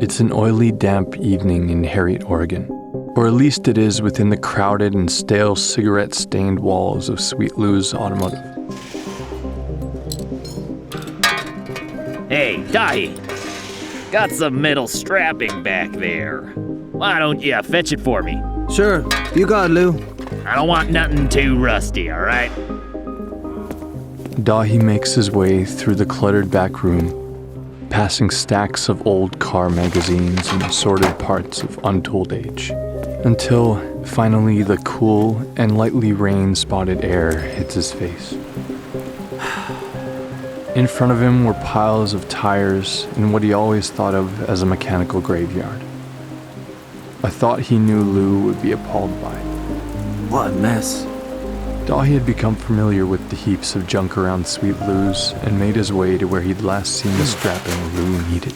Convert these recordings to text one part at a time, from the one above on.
It's an oily, damp evening in Harriet, Oregon. Or at least it is within the crowded and stale cigarette-stained walls of Sweet Lou's Automotive. Hey, Daithí. Got some metal strapping back there. Why don't you fetch it for me? Sure, you got it, Lou. I don't want nothing too rusty, all right? Daithí makes his way through the cluttered back room, passing stacks of old car magazines and assorted parts of untold age, until finally the cool and lightly rain-spotted air hits his face. In front of him were piles of tires in what he always thought of as a mechanical graveyard. A thought he knew Lou would be appalled by. What a mess. Daithí had become familiar with the heaps of junk around Sweet Lou's and made his way to where he'd last seen the strapping Lou needed.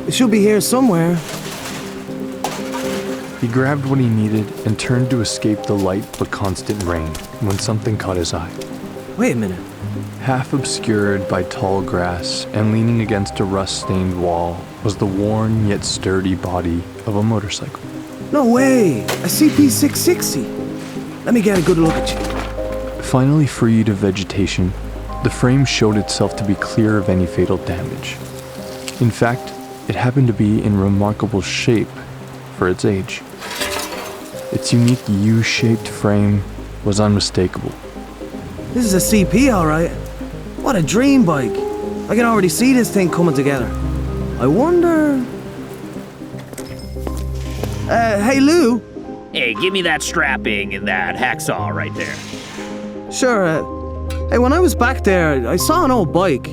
It should be here somewhere. He grabbed what he needed and turned to escape the light but constant rain when something caught his eye. Wait a minute. Half obscured by tall grass and leaning against a rust-stained wall was the worn yet sturdy body of a motorcycle. No way! A CP660! Let me get a good look at you. Finally freed of vegetation, the frame showed itself to be clear of any fatal damage. In fact, it happened to be in remarkable shape for its age. Its unique U-shaped frame was unmistakable. This is a CP, alright. What a dream bike. I can already see this thing coming together. I wonder... hey Lou? Hey, give me that strapping and that hacksaw right there. Sure, hey, when I was back there, I saw an old bike.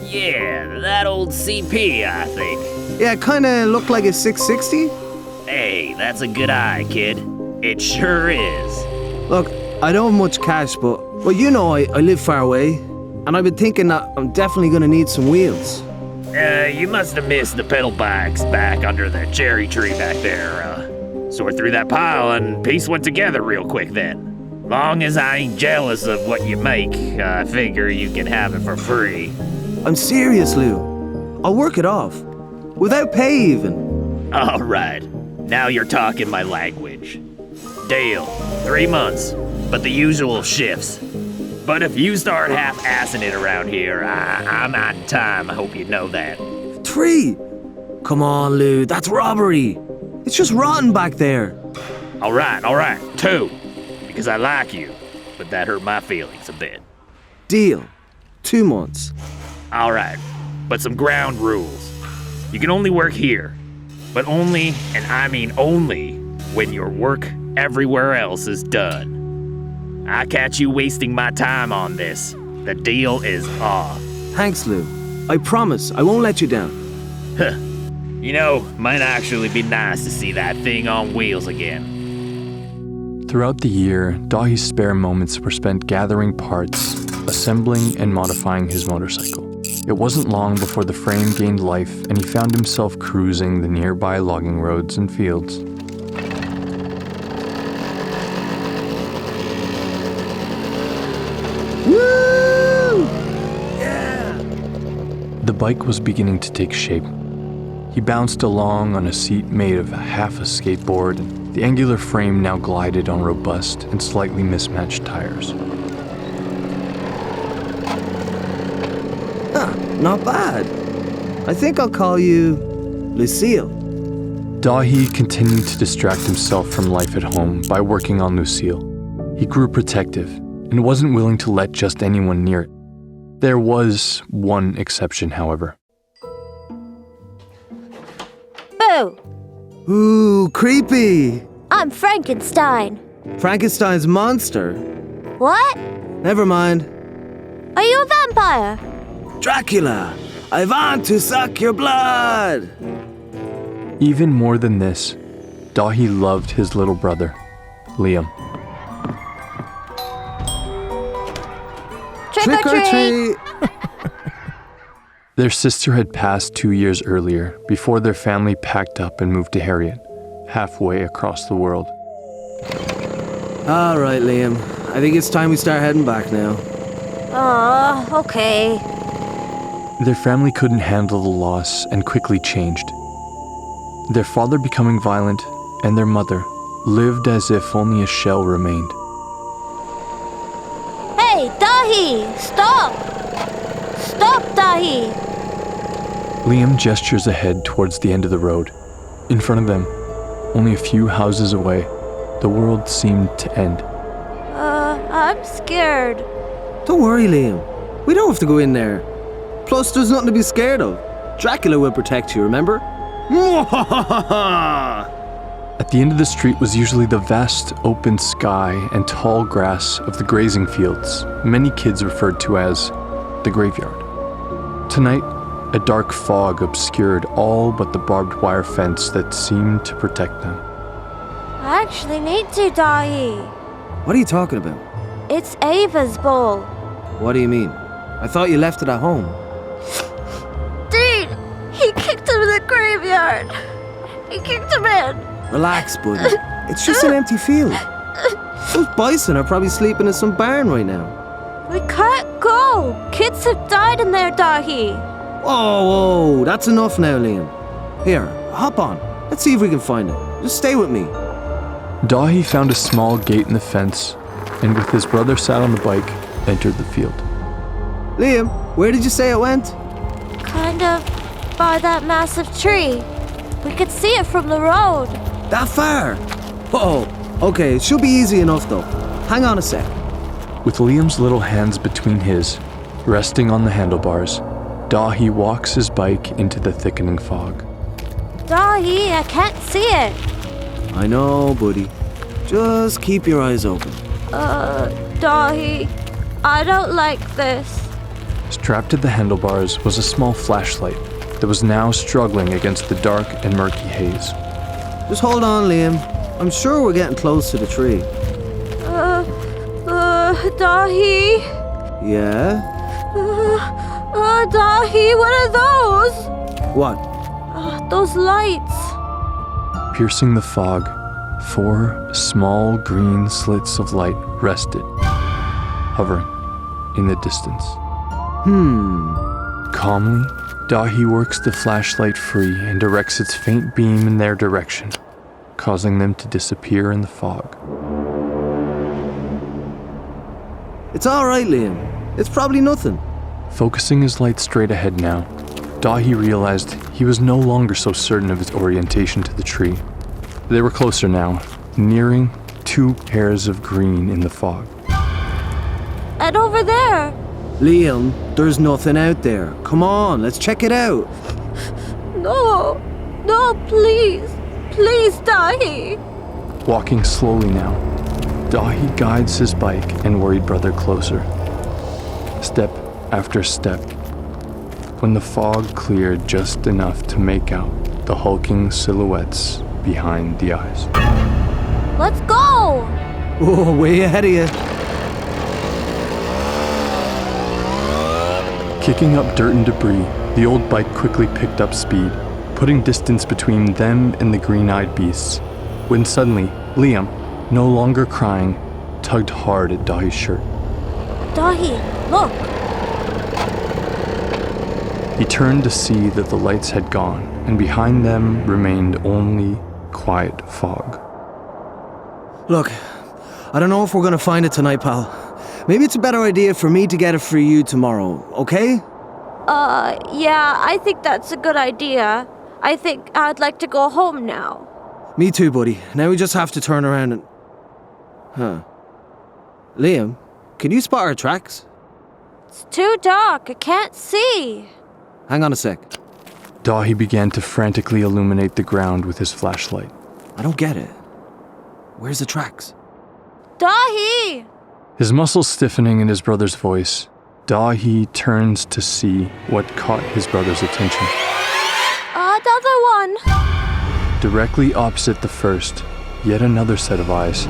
Yeah, that old CP, I think. Yeah, it kinda looked like a 660. Hey, that's a good eye, kid. It sure is. Look, I don't have much cash, but well, you know I live far away, and I've been thinking that I'm definitely gonna need some wheels. You must have missed the pedal bikes back under the cherry tree back there. Sort through that pile and piece went together real quick then. Long as I ain't jealous of what you make, I figure you can have it for free. I'm serious, Lou. I'll work it off. Without pay, even. All right. Now you're talking my language. Deal. 3 months, but the usual shifts. But if you start half-assing it around here, I'm on time. I hope you know that. 3? Come on, Lou. That's robbery. It's just rotten back there. All right. 2. Because I like you, but that hurt my feelings a bit. Deal. 2 months. All right, but some ground rules. You can only work here, but only, and I mean only, when your work everywhere else is done. I catch you wasting my time on this. The deal is off. Thanks, Lou. I promise I won't let you down. Huh. You know, might actually be nice to see that thing on wheels again. Throughout the year, Daithí's spare moments were spent gathering parts, assembling and modifying his motorcycle. It wasn't long before the frame gained life and he found himself cruising the nearby logging roads and fields. Woo! Yeah! The bike was beginning to take shape. He bounced along on a seat made of half a skateboard, and the angular frame now glided on robust and slightly mismatched tires. Not bad. I think I'll call you Lucille. Daithí continued to distract himself from life at home by working on Lucille. He grew protective and wasn't willing to let just anyone near it. There was one exception, however. Boo! Ooh, creepy. I'm Frankenstein. Frankenstein's monster. What? Never mind. Are you a vampire? Dracula, I want to suck your blood. Even more than this, Daithí loved his little brother, Liam. Trick or treat! Their sister had passed 2 years earlier, before their family packed up and moved to Harriet, halfway across the world. All right, Liam. I think it's time we start heading back now. Aw, okay. Their family couldn't handle the loss and quickly changed. Their father becoming violent and their mother lived as if only a shell remained. Hey, Daithí! Stop! Stop, Daithí! Liam gestures ahead towards the end of the road. In front of them, only a few houses away, the world seemed to end. I'm scared. Don't worry, Liam. We don't have to go in there. Plus, there's nothing to be scared of. Dracula will protect you, remember? At the end of the street was usually the vast open sky and tall grass of the grazing fields many kids referred to as the graveyard. Tonight, a dark fog obscured all but the barbed wire fence that seemed to protect them. I actually need to, Daithí. What are you talking about? It's Ava's bowl. What do you mean? I thought you left it at home. Dean! He kicked him in the graveyard. He kicked him in. Relax, buddy. It's just an empty field. Those bison are probably sleeping in some barn right now. We can't go. Kids have died in there, Daithí. Whoa, that's enough now, Liam. Here, hop on. Let's see if we can find it. Just stay with me. Daithí found a small gate in the fence, and with his brother sat on the bike, entered the field. Liam, where did you say it went? Kind of by that massive tree. We could see it from the road. That far? Oh, okay, it should be easy enough though. Hang on a sec. With Liam's little hands between his, resting on the handlebars, Daithí walks his bike into the thickening fog. Daithí, I can't see it. I know, buddy. Just keep your eyes open. Daithí, I don't like this. Strapped to the handlebars was a small flashlight that was now struggling against the dark and murky haze. Just hold on, Liam. I'm sure we're getting close to the tree. Daithí? Yeah? Daithí, what are those? What? Those lights. Piercing the fog, 4 small green slits of light rested, hovering in the distance. Calmly, Daithí works the flashlight free and directs its faint beam in their direction, causing them to disappear in the fog. It's alright, Liam. It's probably nothing. Focusing his light straight ahead now, Daithí realized he was no longer so certain of his orientation to the tree. They were closer now, nearing 2 pairs of green in the fog. And over there. Liam, there's nothing out there. Come on, let's check it out. No, please. Please, Daithí. Walking slowly now, Daithí guides his bike and worried brother closer. Step after step, when the fog cleared just enough to make out the hulking silhouettes behind the eyes. Let's go. Oh, way ahead of you. Kicking up dirt and debris, the old bike quickly picked up speed, putting distance between them and the green-eyed beasts, when suddenly, Liam, no longer crying, tugged hard at Daithí's shirt. Daithí, look. He turned to see that the lights had gone, and behind them remained only quiet fog. Look, I don't know if we're gonna find it tonight, pal. Maybe it's a better idea for me to get it for you tomorrow, okay? Yeah, I think that's a good idea. I think I'd like to go home now. Me too, buddy. Now we just have to turn around and... Liam, can you spot our tracks? It's too dark, I can't see. Hang on a sec. Daithí began to frantically illuminate the ground with his flashlight. I don't get it. Where's the tracks? Daithí! His muscles stiffening in his brother's voice, Daithí turns to see what caught his brother's attention. Another one! Directly opposite the first, yet another set of eyes.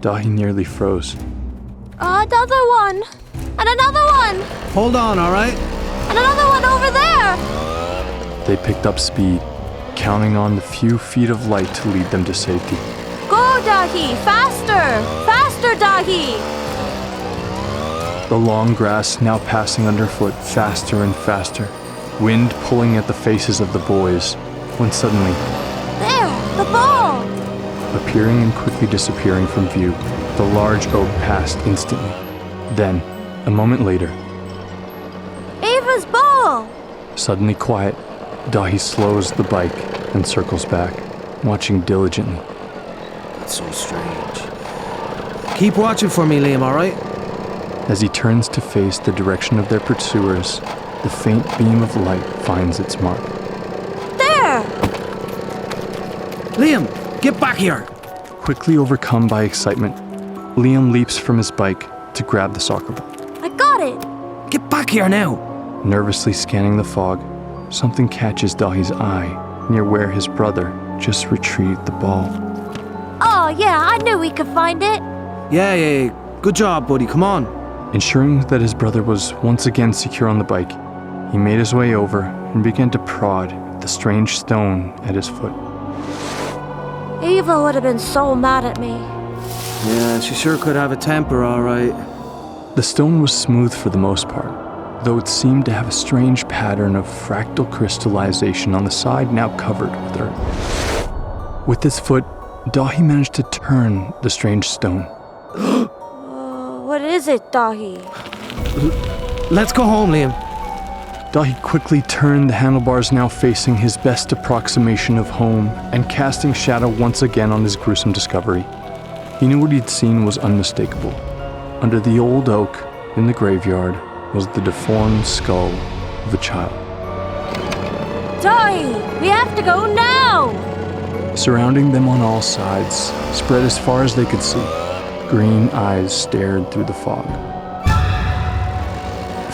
Daithí nearly froze. Another one! And another one! Hold on, alright? And another one over there! They picked up speed, counting on the few feet of light to lead them to safety. Go, Daithí! Faster! Faster, Daithí! the long grass now passing underfoot faster and faster, wind pulling at the faces of the boys, when suddenly, There! The ball! appearing and quickly disappearing from view, the large oak passed instantly. Then, a moment later, Ava's ball! suddenly quiet, Daithí slows the bike and circles back, watching diligently. That's so strange. Keep watching for me, Liam, alright? As he turns to face the direction of their pursuers, the faint beam of light finds its mark. There! Liam, get back here! Quickly overcome by excitement, Liam leaps from his bike to grab the soccer ball. I got it! Get back here now! Nervously scanning the fog, something catches Daithí's eye near where his brother just retrieved the ball. Oh, yeah, I knew we could find it. Yeah. Good job, buddy, come on. Ensuring that his brother was once again secure on the bike, he made his way over and began to prod at the strange stone at his foot. Ava would have been so mad at me. Yeah, she sure could have a temper, alright. The stone was smooth for the most part, though it seemed to have a strange pattern of fractal crystallization on the side now covered with earth. With his foot, Daithí managed to turn the strange stone. What is it, Daithí? Let's go home, Liam. Daithí quickly turned the handlebars, now facing his best approximation of home and casting shadow once again on his gruesome discovery. He knew what he'd seen was unmistakable. Under the old oak in the graveyard was the deformed skull of a child. Daithí, we have to go now! Surrounding them on all sides, spread as far as they could see, green eyes stared through the fog.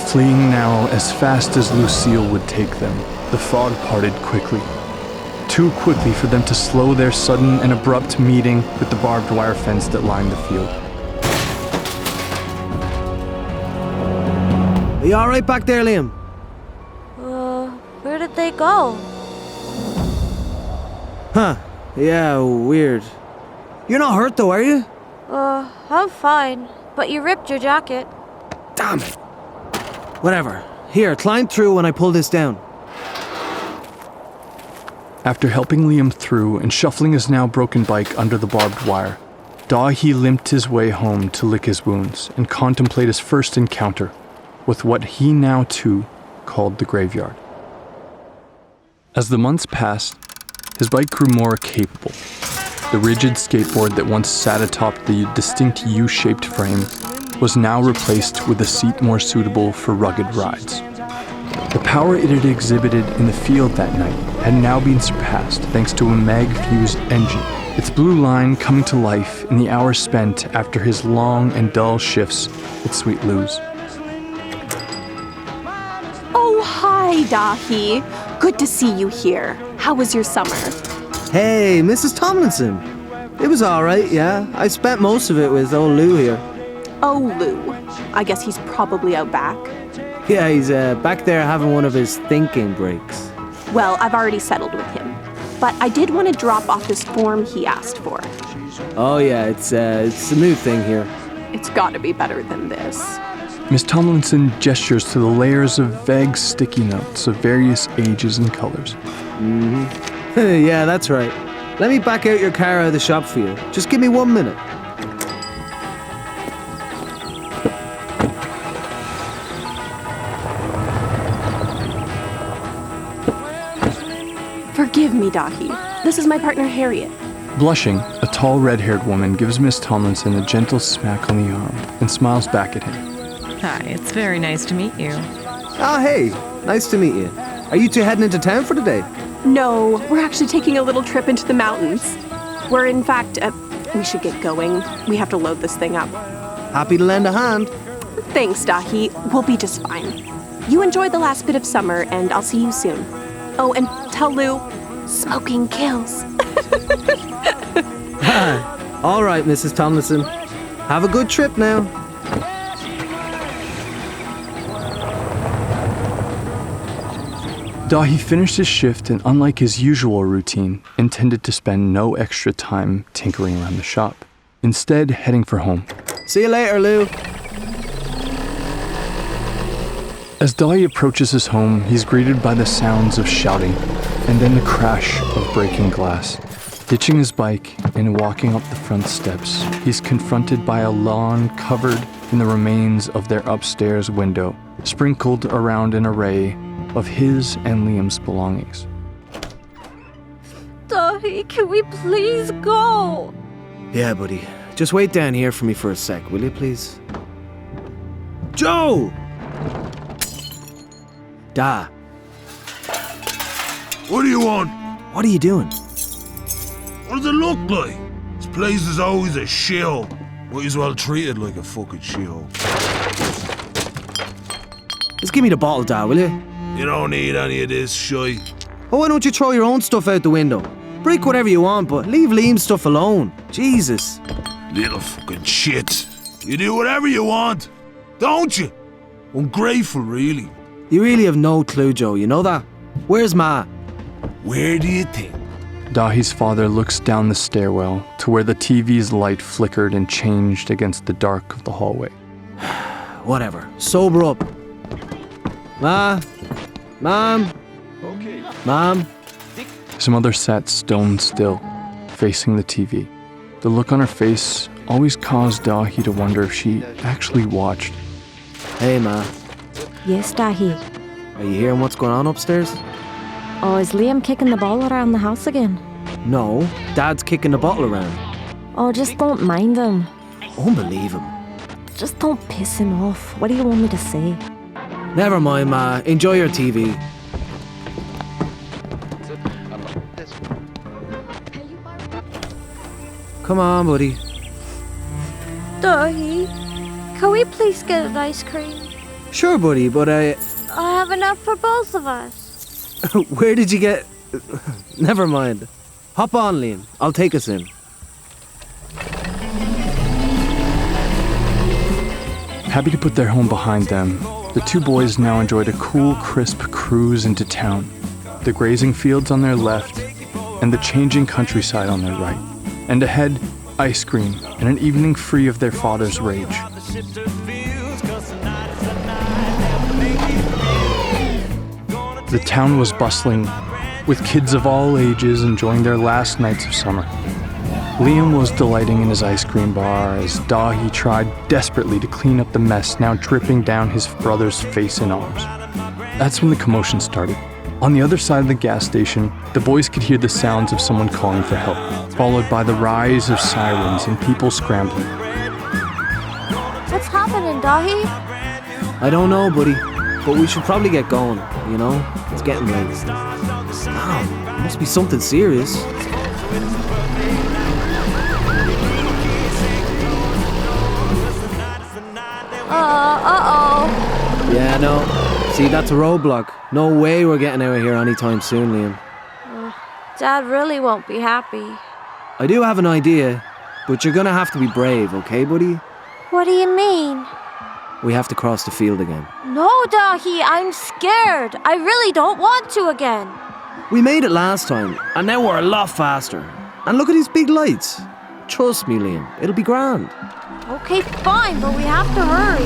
Fleeing now as fast as Lucille would take them, the fog parted quickly. Too quickly for them to slow their sudden and abrupt meeting with the barbed wire fence that lined the field. Are you alright back there, Liam? Where did they go? Huh. Yeah, weird. You're not hurt though, are you? I'm fine, but you ripped your jacket. Damn it. Whatever. Here, climb through when I pull this down. After helping Liam through and shuffling his now broken bike under the barbed wire, Daithí limped his way home to lick his wounds and contemplate his first encounter with what he now too called the graveyard. As the months passed, his bike grew more capable. The rigid skateboard that once sat atop the distinct U-shaped frame was now replaced with a seat more suitable for rugged rides. The power it had exhibited in the field that night had now been surpassed thanks to a mag-fused engine, its blue line coming to life in the hours spent after his long and dull shifts with Sweet Luz. Oh, hi, Daithí. Good to see you here. How was your summer? Hey, Mrs. Tomlinson. It was alright, yeah. I spent most of it with old Lou here. Oh, Lou. I guess he's probably out back. Yeah, he's back there having one of his thinking breaks. Well, I've already settled with him. But I did want to drop off this form he asked for. Oh yeah, it's a new thing here. It's got to be better than this. Miss Tomlinson gestures to the layers of vague sticky notes of various ages and colors. Yeah, that's right. Let me back out your car out of the shop for you. Just give me 1 minute. Forgive me, Daithí. This is my partner, Harriet. Blushing, a tall red-haired woman gives Miss Tomlinson a gentle smack on the arm and smiles back at him. Hi, it's very nice to meet you. Oh, hey. Nice to meet you. Are you two heading into town for the day? No, we're actually taking a little trip into the mountains. We're in fact, we should get going. We have to load this thing up. Happy to lend a hand. Thanks, Daithí. We'll be just fine. You enjoy the last bit of summer, and I'll see you soon. Oh, and tell Lou, smoking kills. All right, Mrs. Tomlinson. Have a good trip now. Daithí finished his shift and, unlike his usual routine, intended to spend no extra time tinkering around the shop, instead heading for home. See you later, Lou. As Daithí approaches his home, he's greeted by the sounds of shouting and then the crash of breaking glass. Ditching his bike and walking up the front steps, he's confronted by a lawn covered in the remains of their upstairs window, sprinkled around an array of his and Liam's belongings. Daithí, can we please go? Yeah, buddy. Just wait down here for me for a sec, will you please? Joe! Da. What do you want? What are you doing? What does it look like? This place is always a shithole. Might as well treat it like a fucking shithole. Just give me the bottle, Da, will you? You don't need any of this shit. Oh, why don't you throw your own stuff out the window? Break whatever you want, but leave Liam's stuff alone. Jesus. Little fucking shit. You do whatever you want, don't you? Ungrateful, really. You really have no clue, Joe, you know that? Where's Ma? Where do you think? Daithí's father looks down the stairwell to where the TV's light flickered and changed against the dark of the hallway. Whatever. Sober up. Ma? Mom? Okay. Mom? His mother sat stone still, facing the TV. The look on her face always caused Daithí to wonder if she actually watched. Hey, Ma. Yes, Daithí. Are you hearing what's going on upstairs? Oh, is Liam kicking the ball around the house again? No. Dad's kicking the bottle around. Oh, just don't mind him. Unbelieve him. Just don't piss him off. What do you want me to say? Never mind, Ma. Enjoy your TV. Come on, buddy. Daithí, can we please get an ice cream? Sure, buddy, but I have enough for both of us. where did you get... Never mind. Hop on, Liam. I'll take us in. Happy to put their home behind them, the two boys now enjoyed a cool, crisp cruise into town. The grazing fields on their left and the changing countryside on their right. And ahead, ice cream and an evening free of their father's rage. The town was bustling, with kids of all ages enjoying their last nights of summer. Liam was delighting in his ice cream bar as Daithí tried desperately to clean up the mess now dripping down his brother's face and arms. That's when the commotion started. On the other side of the gas station, the boys could hear the sounds of someone calling for help, followed by the rise of sirens and people scrambling. What's happening, Daithí? I don't know, buddy, but we should probably get going, you know? It's getting late. Wow, it must be something serious. Uh-oh. Yeah, no. See, that's a roadblock. No way we're getting out of here anytime soon, Liam. Dad really won't be happy. I do have an idea, but you're gonna have to be brave, okay, buddy? What do you mean? We have to cross the field again. No, Daithí, I'm scared. I really don't want to again. We made it last time, and now we're a lot faster. And look at these big lights. Trust me, Liam, it'll be grand. Okay, fine, but we have to hurry.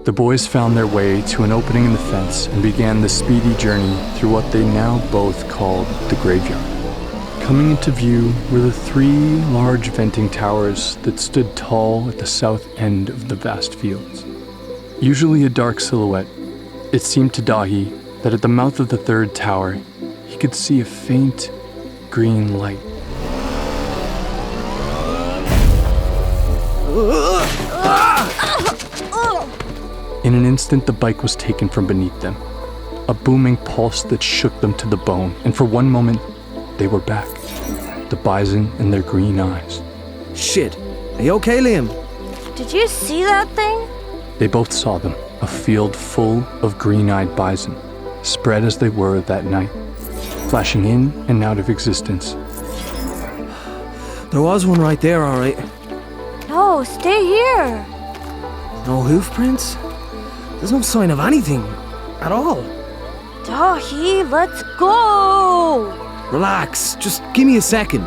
The boys found their way to an opening in the fence and began the speedy journey through what they now both called the graveyard. Coming into view were the three large venting towers that stood tall at the south end of the vast fields. Usually a dark silhouette, it seemed to Daithí that at the mouth of the third tower, he could see a faint green light. In an instant, the bike was taken from beneath them, a booming pulse that shook them to the bone, and for one moment, they were back, the bison in their green eyes. Shit. Are you okay, Liam? Did you see that thing? They both saw them, a field full of green-eyed bison, spread as they were that night, flashing in and out of existence. There was one right there, all right. No, stay here. No hoof prints? There's no sign of anything at all. Daithí, let's go. Relax, just give me a second.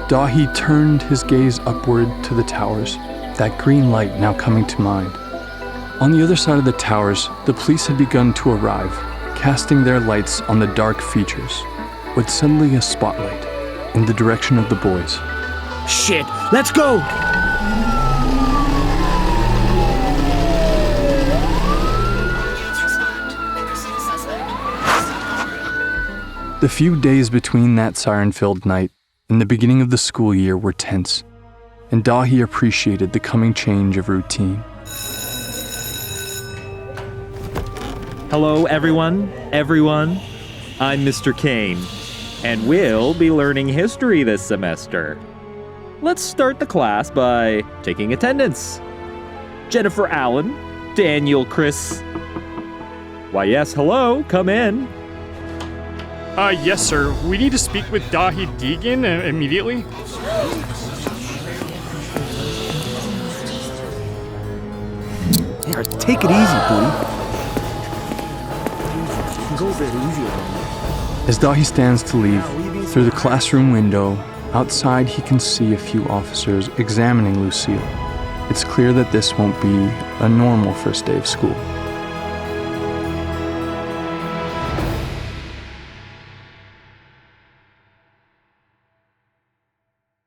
Daithí turned his gaze upward to the towers, that green light now coming to mind. On the other side of the towers, the police had begun to arrive, casting their lights on the dark features, with suddenly a spotlight in the direction of the boys. Shit, let's go! The few days between that siren-filled night and the beginning of the school year were tense, and Daithí appreciated the coming change of routine. Hello, everyone. I'm Mr. Kane, and we'll be learning history this semester. Let's start the class by taking attendance. Jennifer Allen, Daniel Chris. Why, yes, hello, come in. Yes, sir. We need to speak with Daithi Deegan immediately. Here, take it easy, buddy. Go a bit easier. As Daithí stands to leave, through the classroom window, outside he can see a few officers examining Lucille. It's clear that this won't be a normal first day of school.